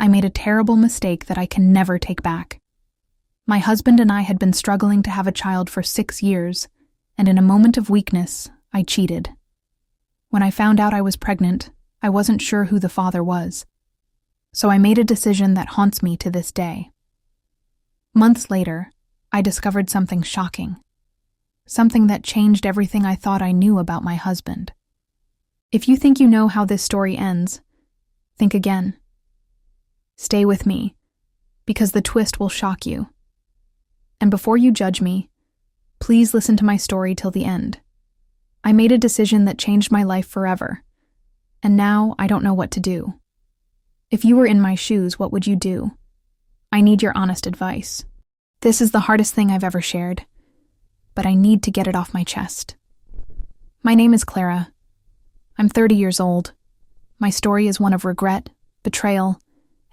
I made a terrible mistake that I can never take back. My husband and I had been struggling to have a child for 6 years, and in a moment of weakness, I cheated. When I found out I was pregnant, I wasn't sure who the father was. So I made a decision that haunts me to this day. Months later, I discovered something shocking. Something that changed everything I thought I knew about my husband. If you think you know how this story ends, think again. Stay with me, because the twist will shock you. And before you judge me, please listen to my story till the end. I made a decision that changed my life forever, and now I don't know what to do. If you were in my shoes, what would you do? I need your honest advice. This is the hardest thing I've ever shared, but I need to get it off my chest. My name is Clara. I'm 30 years old. My story is one of regret, betrayal,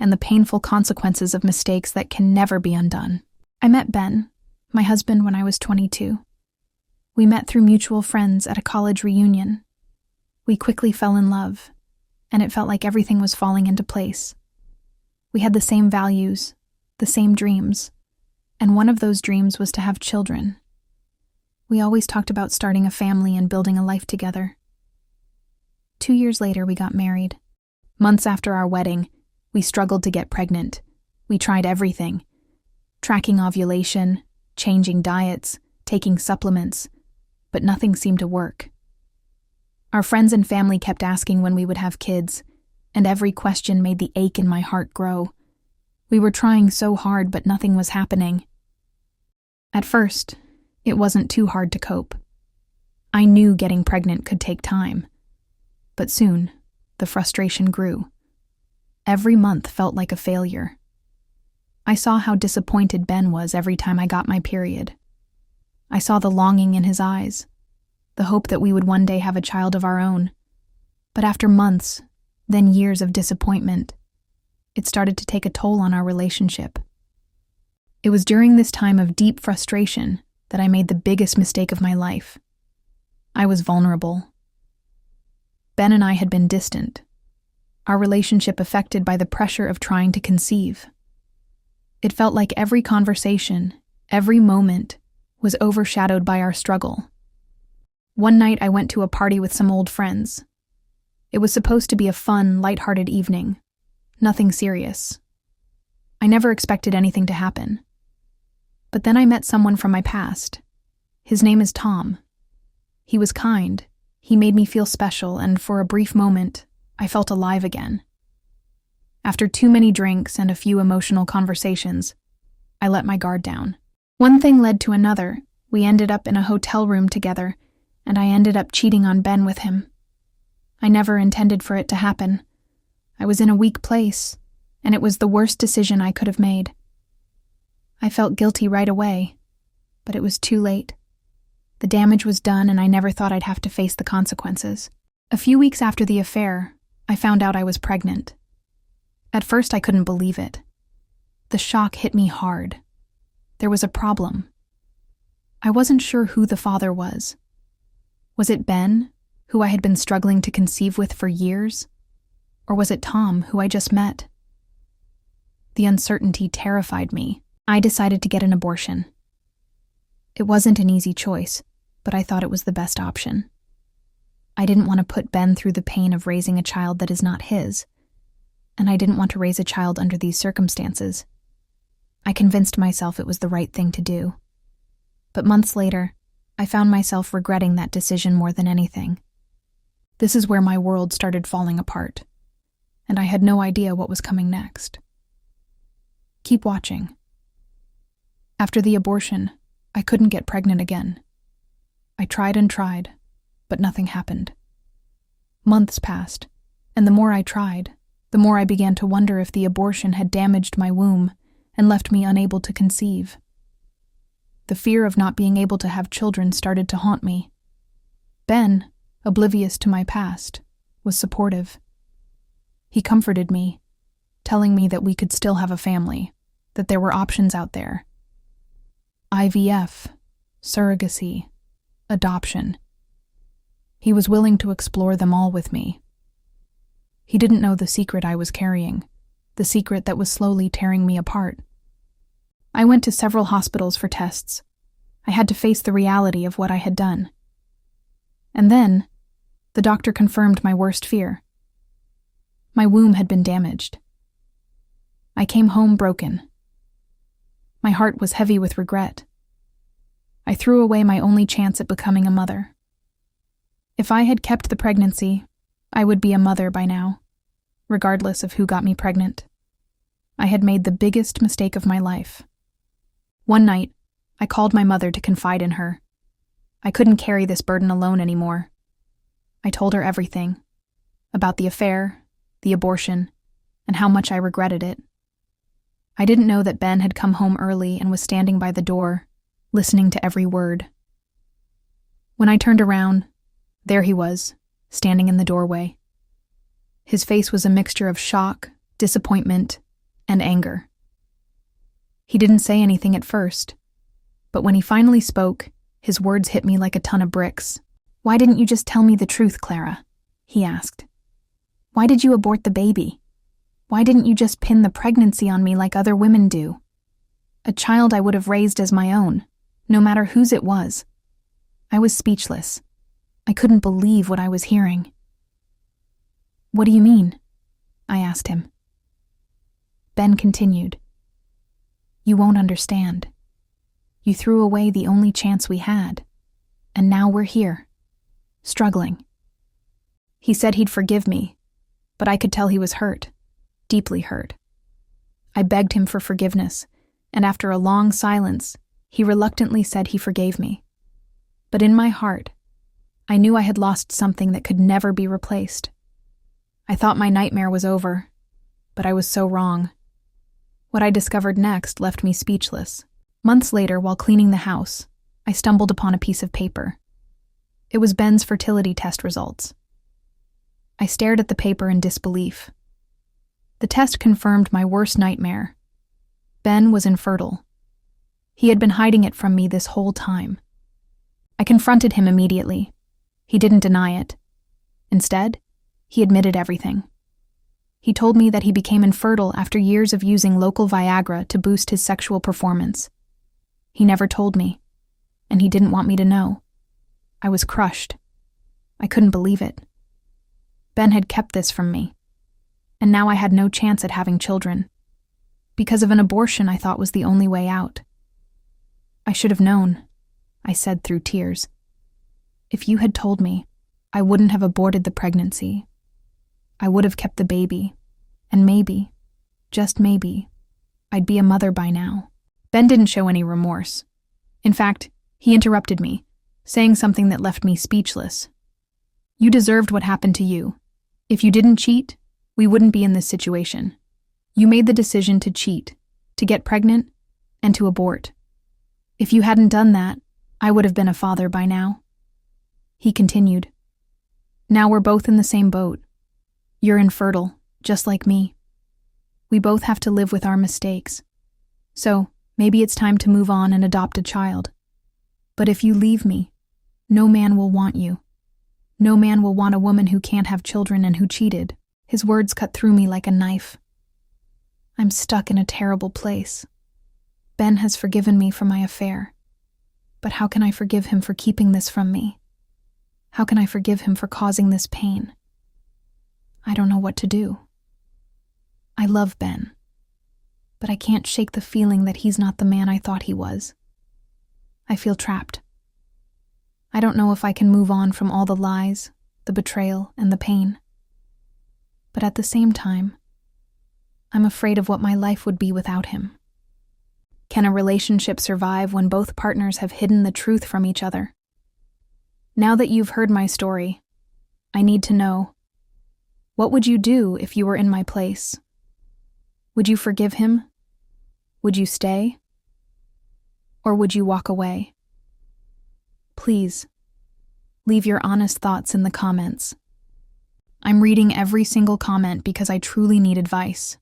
and the painful consequences of mistakes that can never be undone. I met Ben, my husband, when I was 22. We met through mutual friends at a college reunion. We quickly fell in love, and it felt like everything was falling into place. We had the same values, the same dreams, and one of those dreams was to have children. We always talked about starting a family and building a life together. 2 years later, we got married. Months after our wedding, we struggled to get pregnant. We tried everything: tracking ovulation, changing diets, taking supplements, but nothing seemed to work. Our friends and family kept asking when we would have kids, and every question made the ache in my heart grow. We were trying so hard, but nothing was happening. At first, it wasn't too hard to cope. I knew getting pregnant could take time. But soon, the frustration grew. Every month felt like a failure. I saw how disappointed Ben was every time I got my period. I saw the longing in his eyes, the hope that we would one day have a child of our own. But after months, then years of disappointment, it started to take a toll on our relationship. It was during this time of deep frustration that I made the biggest mistake of my life. I was vulnerable. Ben and I had been distant, our relationship affected by the pressure of trying to conceive. It felt like every conversation, every moment, was overshadowed by our struggle. One night I went to a party with some old friends. It was supposed to be a fun, lighthearted evening, nothing serious. I never expected anything to happen. But then I met someone from my past. His name is Tom. He was kind. He made me feel special, and for a brief moment, I felt alive again. After too many drinks and a few emotional conversations, I let my guard down. One thing led to another. We ended up in a hotel room together, and I ended up cheating on Ben with him. I never intended for it to happen. I was in a weak place, and it was the worst decision I could have made. I felt guilty right away, but it was too late. The damage was done, and I never thought I'd have to face the consequences. A few weeks after the affair, I found out I was pregnant. At first, I couldn't believe it. The shock hit me hard. There was a problem. I wasn't sure who the father was. Was it Ben, who I had been struggling to conceive with for years? Or was it Tom, who I just met? The uncertainty terrified me. I decided to get an abortion. It wasn't an easy choice, but I thought it was the best option. I didn't want to put Ben through the pain of raising a child that is not his, and I didn't want to raise a child under these circumstances. I convinced myself it was the right thing to do. But months later, I found myself regretting that decision more than anything. This is where my world started falling apart, and I had no idea what was coming next. Keep watching. After the abortion, I couldn't get pregnant again. I tried and tried, but nothing happened. Months passed, and the more I tried, the more I began to wonder if the abortion had damaged my womb and left me unable to conceive. The fear of not being able to have children started to haunt me. Ben, oblivious to my past, was supportive. He comforted me, telling me that we could still have a family, that there were options out there. IVF, surrogacy, adoption. He was willing to explore them all with me. He didn't know the secret I was carrying, the secret that was slowly tearing me apart. I went to several hospitals for tests. I had to face the reality of what I had done. And then, the doctor confirmed my worst fear. My womb had been damaged. I came home broken. My heart was heavy with regret. I threw away my only chance at becoming a mother. If I had kept the pregnancy, I would be a mother by now, regardless of who got me pregnant. I had made the biggest mistake of my life. One night, I called my mother to confide in her. I couldn't carry this burden alone anymore. I told her everything, about the affair, the abortion, and how much I regretted it. I didn't know that Ben had come home early and was standing by the door, listening to every word. When I turned around, there he was, standing in the doorway. His face was a mixture of shock, disappointment, and anger. He didn't say anything at first, but when he finally spoke, his words hit me like a ton of bricks. "Why didn't you just tell me the truth, Clara?" he asked. "Why did you abort the baby? Why didn't you just pin the pregnancy on me like other women do? A child I would have raised as my own, no matter whose it was." I was speechless. I couldn't believe what I was hearing. "What do you mean?" I asked him. Ben continued. "You won't understand. You threw away the only chance we had, and now we're here, struggling." He said he'd forgive me, but I could tell he was hurt, deeply hurt. I begged him for forgiveness, and after a long silence, he reluctantly said he forgave me. But in my heart, I knew I had lost something that could never be replaced. I thought my nightmare was over, but I was so wrong. What I discovered next left me speechless. Months later, while cleaning the house, I stumbled upon a piece of paper. It was Ben's fertility test results. I stared at the paper in disbelief. The test confirmed my worst nightmare. Ben was infertile. He had been hiding it from me this whole time. I confronted him immediately. He didn't deny it. Instead, he admitted everything. He told me that he became infertile after years of using local Viagra to boost his sexual performance. He never told me, and he didn't want me to know. I was crushed. I couldn't believe it. Ben had kept this from me, and now I had no chance at having children, because of an abortion I thought was the only way out. "I should have known," I said through tears. "If you had told me, I wouldn't have aborted the pregnancy. I would have kept the baby, and maybe, just maybe, I'd be a mother by now." Ben didn't show any remorse. In fact, he interrupted me, saying something that left me speechless. "You deserved what happened to you. If you didn't cheat, we wouldn't be in this situation. You made the decision to cheat, to get pregnant, and to abort. If you hadn't done that, I would have been a father by now." He continued, "Now we're both in the same boat. You're infertile, just like me. We both have to live with our mistakes. So, maybe it's time to move on and adopt a child. But if you leave me, no man will want you. No man will want a woman who can't have children and who cheated." His words cut through me like a knife. I'm stuck in a terrible place. Ben has forgiven me for my affair. But how can I forgive him for keeping this from me? How can I forgive him for causing this pain? I don't know what to do. I love Ben, but I can't shake the feeling that he's not the man I thought he was. I feel trapped. I don't know if I can move on from all the lies, the betrayal, and the pain. But at the same time, I'm afraid of what my life would be without him. Can a relationship survive when both partners have hidden the truth from each other? Now that you've heard my story, I need to know, what would you do if you were in my place? Would you forgive him? Would you stay? Or would you walk away? Please, leave your honest thoughts in the comments. I'm reading every single comment because I truly need advice.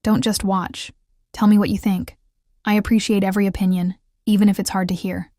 Don't just watch. Tell me what you think. I appreciate every opinion, even if it's hard to hear.